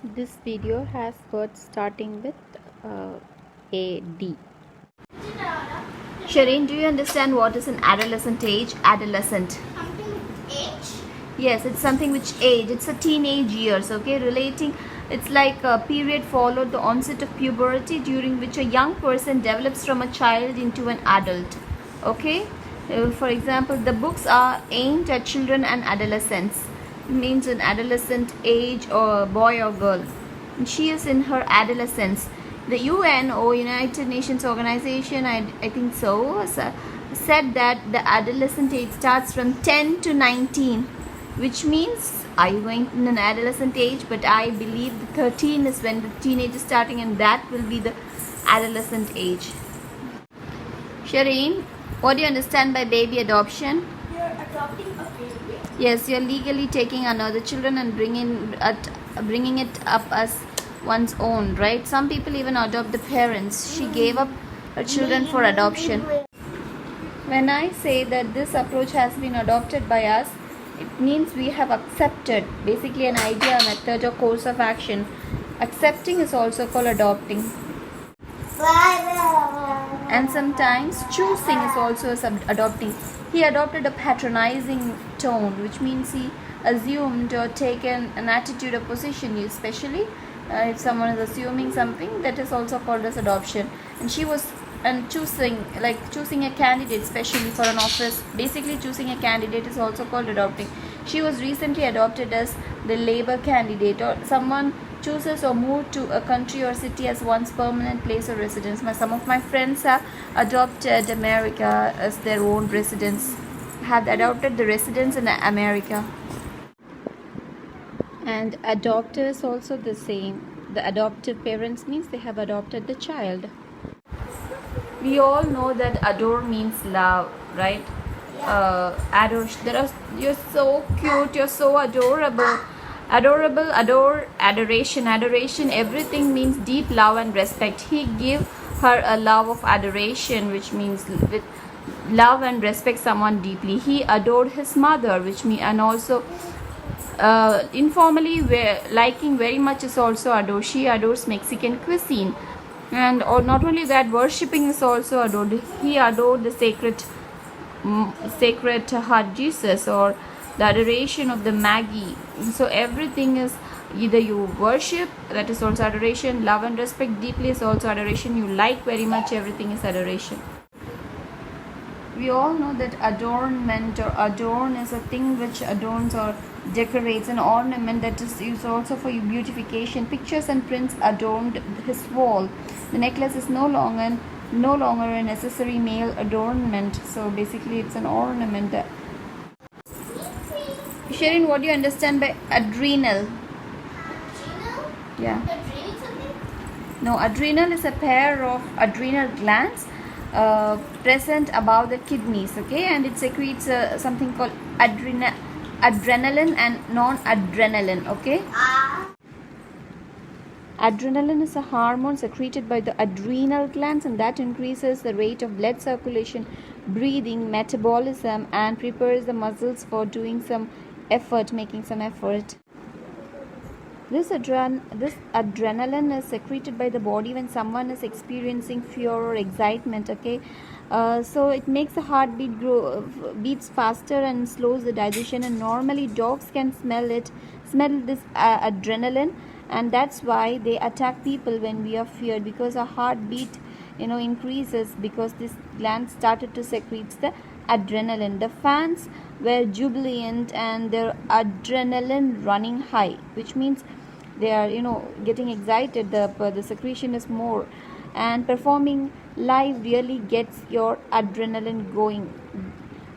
This video has words starting with AD. Shireen, do you understand what is an adolescent age? Adolescent. Something with age? Yes, it's something which age. It's a teenage years, okay? Relating, it's like a period followed the onset of puberty during which a young person develops from a child into an adult, okay? For example, the books are aimed at children and adolescents. It means an adolescent age or boy or girl. And she is in her adolescence. The UN or United Nations Organization, I think so, said that the adolescent age starts from 10 to 19, which means are you going in an adolescent age? But I believe the 13 is when the teenage is starting, and that will be the adolescent age. Shireen, what do you understand by baby adoption? You're adopting a baby? Yes, you're legally taking another children and bringing it up as one's own, right? Some people even adopt the parents. She gave up her children for adoption. When I say that this approach has been adopted by us, it means we have accepted basically an idea, method, or course of action. Accepting is also called adopting. And sometimes choosing is also adopting. He adopted a patronizing tone, which means he assumed or taken an attitude or position, especially if someone is assuming something, that is also called as adoption. And she was choosing a candidate, especially for an office, basically choosing a candidate is also called adopting. She was recently adopted as the labor candidate, or someone chooses or move to a country or city as one's permanent place of residence. Some of my friends have adopted America as their own residence, have adopted the residence in America. And adopt is also the same. The adoptive parents means they have adopted the child. We all know that adore means love, right? Adore. You're so cute. You're so adorable. Adorable, adore, adoration. Adoration, everything means deep love and respect. He gave her a love of adoration, which means with love and respect someone deeply. He adored his mother, which means, and also informally, liking very much is also adore. She adores Mexican cuisine, and or not only that, worshipping is also adored. He adored the sacred heart Jesus, or the adoration of the Maggie. So everything is either you worship, that is also adoration. Love and respect deeply is also adoration. You like very much, everything is adoration. We all know that adornment or adorn is a thing which adorns or decorates, an ornament that is used also for beautification. Pictures and prints adorned his wall. The necklace is no longer a necessary male adornment, so basically it's an ornament. Shireen, what do you understand by adrenal? Adrenal? Yeah. Adrenal something? No, adrenal is a pair of adrenal glands present above the kidneys, okay, and it secretes something called adrenaline and non-adrenaline, okay. Adrenaline is a hormone secreted by the adrenal glands, and that increases the rate of blood circulation, breathing, metabolism, and prepares the muscles for doing some effort, making some effort. This adrenaline is secreted by the body when someone is experiencing fear or excitement, okay. So it makes the heartbeat beats faster and slows the digestion, and normally dogs can smell this adrenaline, and that's why they attack people when we are feared, because our heartbeat increases because this gland started to secrete the adrenaline. The fans were jubilant and their adrenaline running high, which means they are getting excited. The secretion is more, and performing live really gets your adrenaline going.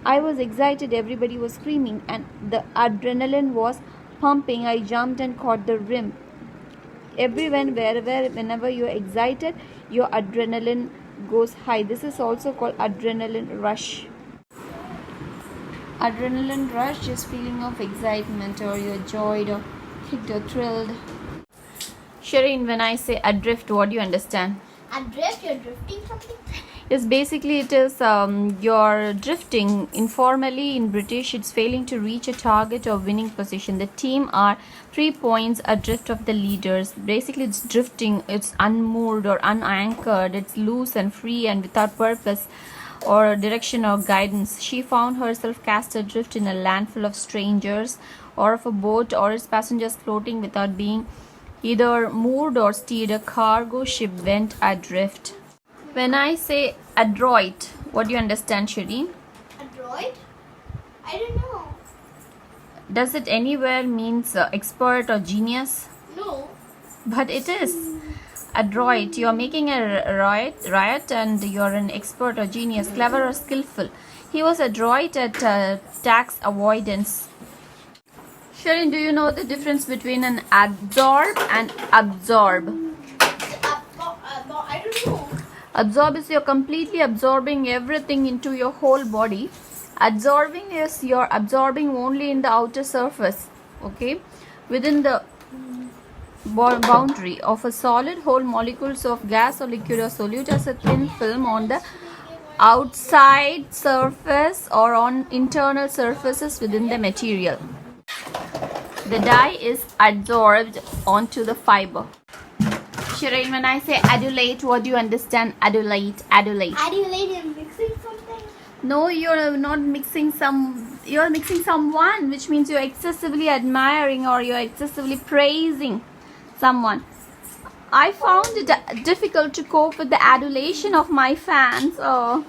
I was excited, everybody was screaming, and the adrenaline was pumping. I jumped and caught the rim. Everyone, whenever you're excited, your adrenaline goes high. This is also called adrenaline rush. Adrenaline rush is feeling of excitement, or you're joyed or kicked or thrilled. Shireen, when I say adrift, what do you understand? Adrift? You're drifting something? Yes, basically it is you're drifting. Informally in British, it's failing to reach a target or winning position. The team are 3 points adrift of the leaders. Basically, it's drifting. It's unmoored or unanchored. It's loose and free and without purpose or direction or guidance. She found herself cast adrift in a land full of strangers, or of a boat or its passengers floating without being either moored or steered. A cargo ship went adrift. When I say adroit, what do you understand, Shireen? Adroit? I don't know. Does it anywhere means expert or genius? No. But it is. Adroit, you're making a riot and you're an expert or genius, clever or skillful. He was adroit at tax avoidance. Shireen, do you know the difference between an adsorb and absorb? I don't know. Absorb is you're completely absorbing everything into your whole body. Absorbing is you're absorbing only in the outer surface, okay, within the boundary of a solid. Whole molecules of gas or liquid or solute as a thin film on the outside surface or on internal surfaces within the material. The dye is adsorbed onto the fiber. Shireen, when I say adulate, what do you understand? Adulate. Adulate and mixing something? No, you're not mixing you're mixing someone, which means you're excessively admiring or you're excessively praising someone. I found it difficult to cope with the adulation of my fans. Oh,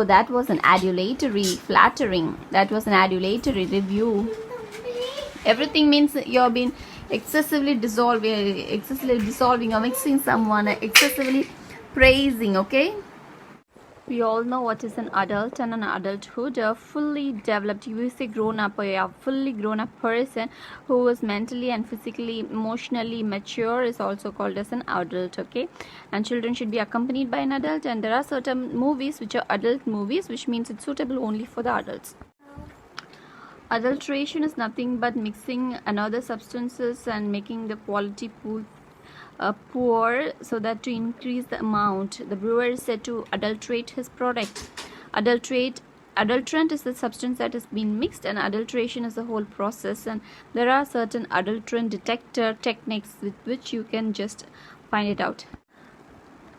that was an adulatory, flattering. That was an adulatory review. Everything means you're being excessively dissolving or mixing someone, excessively praising, okay? We all know what is an adult and an adulthood. A fully developed, you say grown up, or a fully grown up person who is mentally and physically, emotionally mature is also called as an adult, okay? And children should be accompanied by an adult, and there are certain movies which are adult movies, which means it's suitable only for the adults. Adulteration is nothing but mixing another substances and making the quality poor so that to increase the amount. The brewer is said to adulterate his product. Adulterant is the substance that has been mixed, and adulteration is the whole process, and there are certain adulterant detector techniques with which you can just find it out.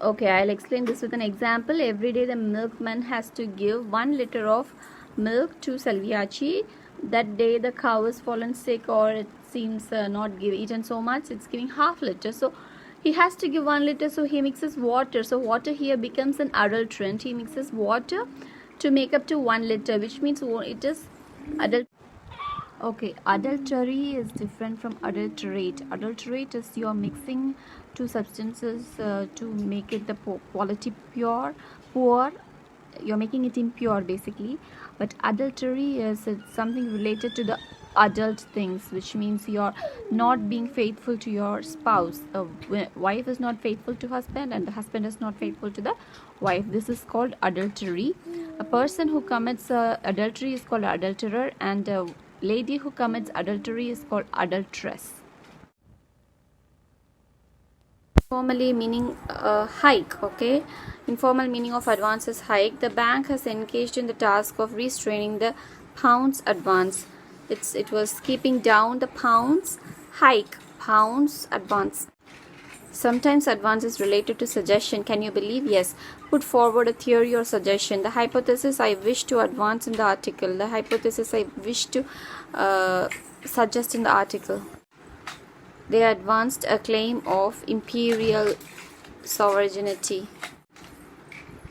Okay, I'll explain this with an example. Every day the milkman has to give 1 liter of milk to Salviachi. That day the cow has fallen sick, or it seems not eaten so much, it's giving half liter, so he has to give 1 liter, so he mixes water. So water here becomes an adulterant. He mixes water to make up to 1 liter, which means it is adult. Okay, adultery is different from adulterate. Adulterate is you're mixing 2 substances to make it the quality poor. You're making it impure basically. But adultery is something related to the adult things, which means you're not being faithful to your spouse. A wife is not faithful to husband, and the husband is not faithful to the wife. This is called adultery. A person who commits adultery is called adulterer, and a lady who commits adultery is called adulteress. Formally meaning hike, okay? Informal meaning of advance is hike. The bank has engaged in the task of restraining the pounds advance. It was keeping down the pounds hike, pounds advance. Sometimes advance is related to suggestion. Can you believe? Yes. Put forward a theory or suggestion. The hypothesis I wish to advance in the article. The hypothesis I wish to suggest in the article. They advanced a claim of imperial sovereignty.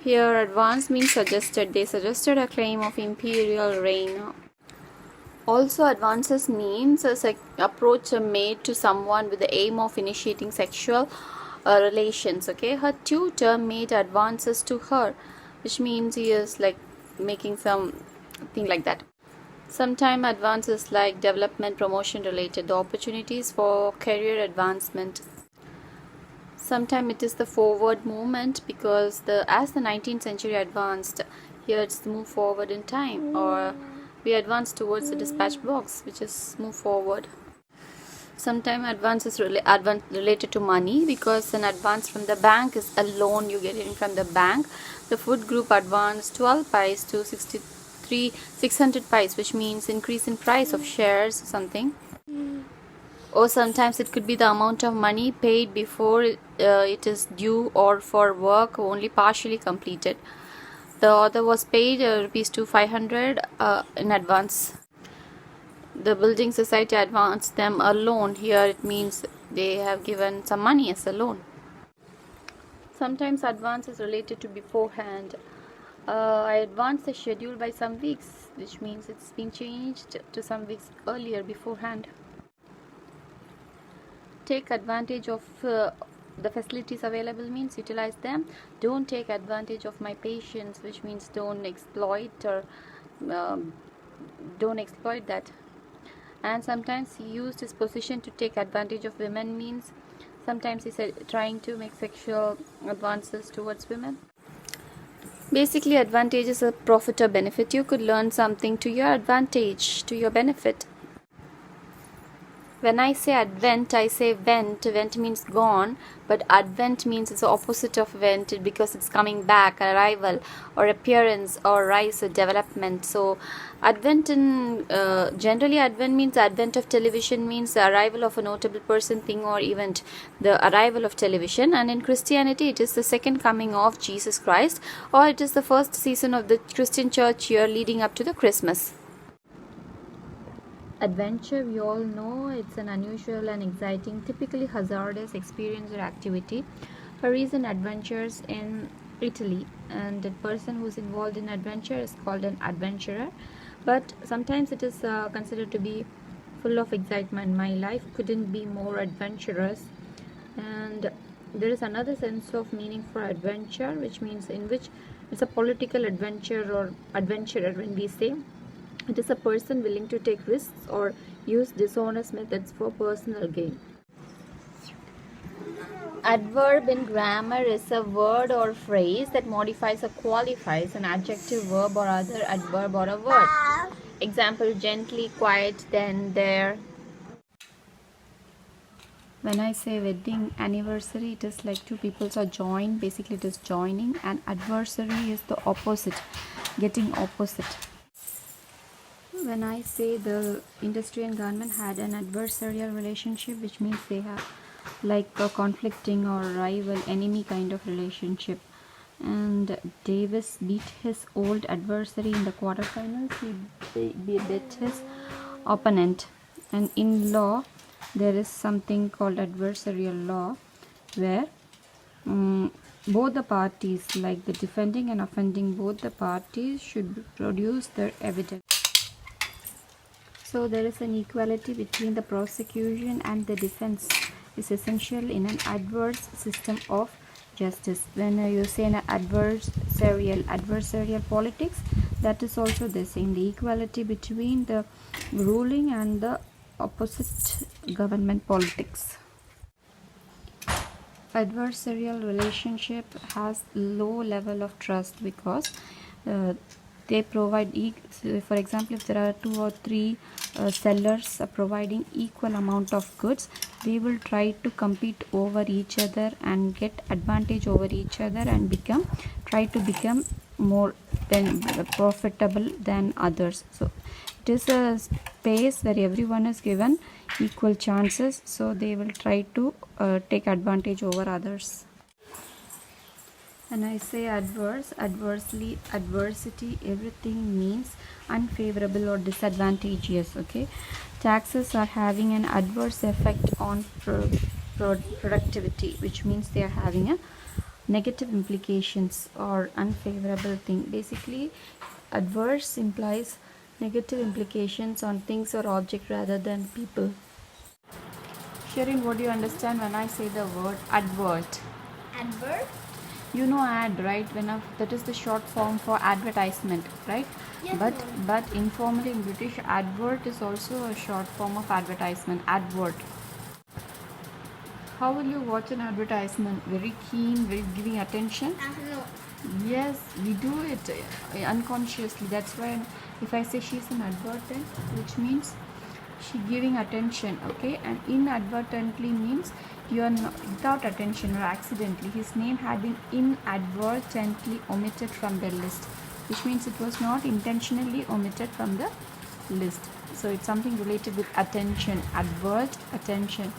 Here advance means suggested. They suggested a claim of imperial reign. Also advances means an approach made to someone with the aim of initiating sexual relations. Okay, her tutor made advances to her, which means he is like making something like that. Sometimes advances like development, promotion related, the opportunities for career advancement. Sometimes it is the forward movement, because as the 19th century advanced, here it's the move forward in time, or we advance towards the dispatch box, which is move forward. Sometimes advance is related to money, because an advance from the bank is a loan you get in from the bank. The food group advanced 12 pies to 600 pies, which means increase in price of shares or something. Or sometimes it could be the amount of money paid before it is due, or for work only partially completed. The other was paid rupees to 500 in advance. The building society advanced them a loan. Here it means they have given some money as a loan. Sometimes advance is related to beforehand. I advanced the schedule by some weeks, which means it's been changed to some weeks earlier beforehand. Take advantage of the facilities available means utilize them. Don't take advantage of my patience, which means don't exploit or don't exploit that. And sometimes he used his position to take advantage of women means sometimes he said trying to make sexual advances towards women. Basically, advantage is a profit or benefit. You could learn something to your advantage, to your benefit. When I say advent, I say went. Went means gone, but advent means it's the opposite of went, because it's coming back, arrival, or appearance, or rise, or development. So, advent in generally advent means advent of television means the arrival of a notable person, thing, or event. The arrival of television, and in Christianity, it is the second coming of Jesus Christ, or it is the first season of the Christian church year leading up to the Christmas. Adventure, we all know, it's an unusual and exciting, typically hazardous experience or activity. For recent adventures in Italy, and a person who's involved in adventure is called an adventurer. But sometimes it is considered to be full of excitement. My life couldn't be more adventurous. And there is another sense of meaning for adventure, which means in which it's a political adventure or adventurer. When we say it is a person willing to take risks or use dishonest methods for personal gain. Adverb in grammar is a word or phrase that modifies or qualifies an adjective, verb, or other adverb or a word. Example: gently, quiet, then, there. When I say wedding anniversary, it is like two people are joined. Basically, it is joining, and adversary is the opposite, getting opposite. When I say the industry and government had an adversarial relationship, which means they have like a conflicting or rival enemy kind of relationship. And Davis beat his old adversary in the quarterfinals. He beat his opponent. And in law, there is something called adversarial law, where both the parties, like the defending and offending, both the parties should produce their evidence. So there is an equality between the prosecution and the defense is essential in an adverse system of justice. When you say an adversarial politics, that is also the same, the equality between the ruling and the opposite government politics. Adversarial relationship has low level of trust because they provide for example, if there are 2 or 3 sellers providing equal amount of goods, they will try to compete over each other and get advantage over each other and try to become more profitable than others. So it is a space where everyone is given equal chances, so they will try to take advantage over others. When I say adverse, adversely, adversity, everything means unfavorable or disadvantageous. Okay, taxes are having an adverse effect on productivity, which means they are having a negative implications or unfavorable thing. Basically, adverse implies negative implications on things or object rather than people. Sharon, what do you understand when I say the word advert? Adverb? You know ad, right? That is the short form for advertisement, right? Yes, But informally in British, advert is also a short form of advertisement. Advert. How will you watch an advertisement? Very keen, very giving attention? No. Yes, we do it unconsciously. That's why if I say she's an advertent, which means she giving attention, okay, and inadvertently means you are not, without attention or accidentally. His name had been inadvertently omitted from the list, which means it was not intentionally omitted from the list. So it's something related with attention, advert, attention.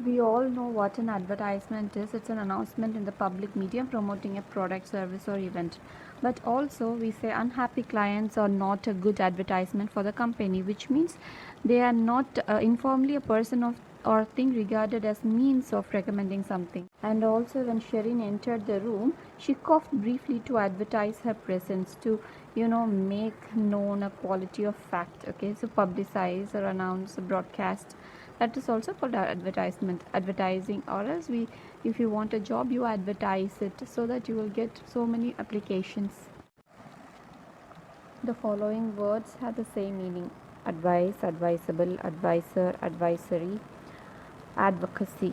We all know what an advertisement is. It's an announcement in the public medium promoting a product, service, or event. But also, we say unhappy clients are not a good advertisement for the company, which means they are not informally a person of or thing regarded as means of recommending something. And also, when Sherin entered the room, she coughed briefly to advertise her presence, to make known a quality of fact. Okay, so publicize or announce, broadcast. That is also called advertising. Or else, if you want a job, you advertise it so that you will get so many applications. The following words have the same meaning: advice, advisable, advisor, advisory, advocacy.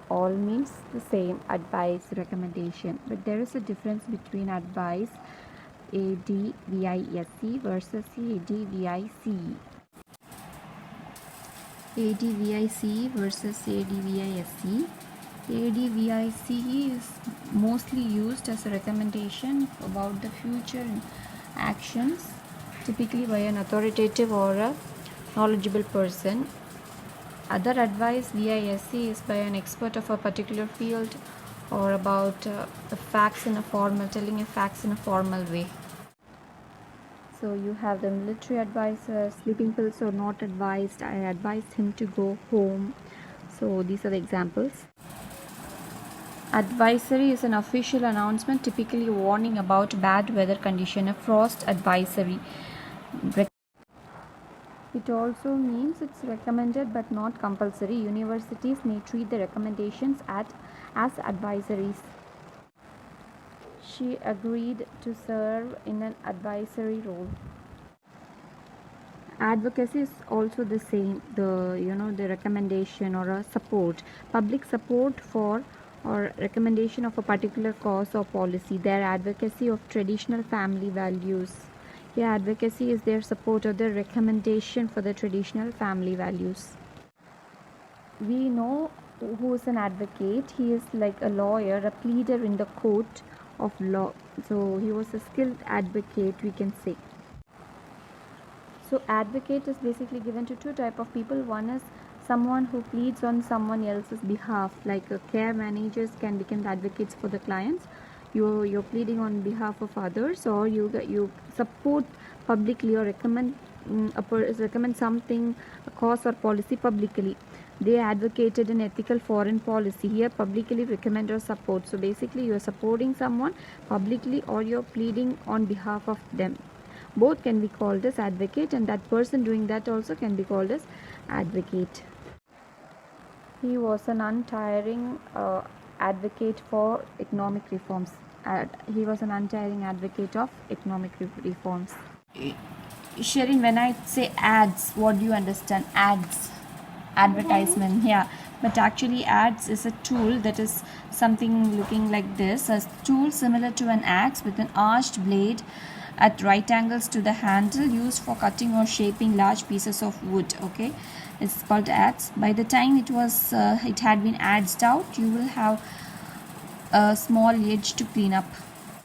All means the same: advice, recommendation. But there is a difference between advice, ADVISE, versus ADVICE. ADVICE versus ADVISE. ADVICE is mostly used as a recommendation about the future actions, typically by an authoritative or a knowledgeable person. Other advice, VISE, is by an expert of a particular field or about the facts in a formal, telling a facts in a formal way. So you have the military advisor: sleeping pills are not advised, I advised him to go home. So these are the examples. Advisory is an official announcement, typically warning about bad weather condition, a frost advisory. It also means it's recommended but not compulsory. Universities may treat the recommendations as advisories. She agreed to serve in an advisory role. Advocacy is also the same, the recommendation or a support, public support for or recommendation of a particular cause or policy. Their advocacy of traditional family values. Yeah, advocacy is their support or their recommendation for the traditional family values. We know who is an advocate. He is like a lawyer, a pleader in the court of law. So he was a skilled advocate, we can say. So advocate is basically given to two type of people. One is someone who pleads on someone else's behalf, like care managers can become advocates for the clients. You're pleading on behalf of others, or you support publicly or recommend recommend something, a cause or policy publicly. They advocated an ethical foreign policy. Here, publicly recommend or support. So basically, you're supporting someone publicly or you're pleading on behalf of them. Both can be called as advocate, and that person doing that also can be called as advocate. He was an untiring advocate for economic reforms. He was an untiring advocate of economic reforms. Sherin, when I say ads, what do you understand? Ads, advertisement, yeah. But actually, ads is a tool that is something looking like this: a tool similar to an axe with an arched blade at right angles to the handle, used for cutting or shaping large pieces of wood. Okay, it's called axe. By the time it had been adzed out, you will have a small edge to clean up.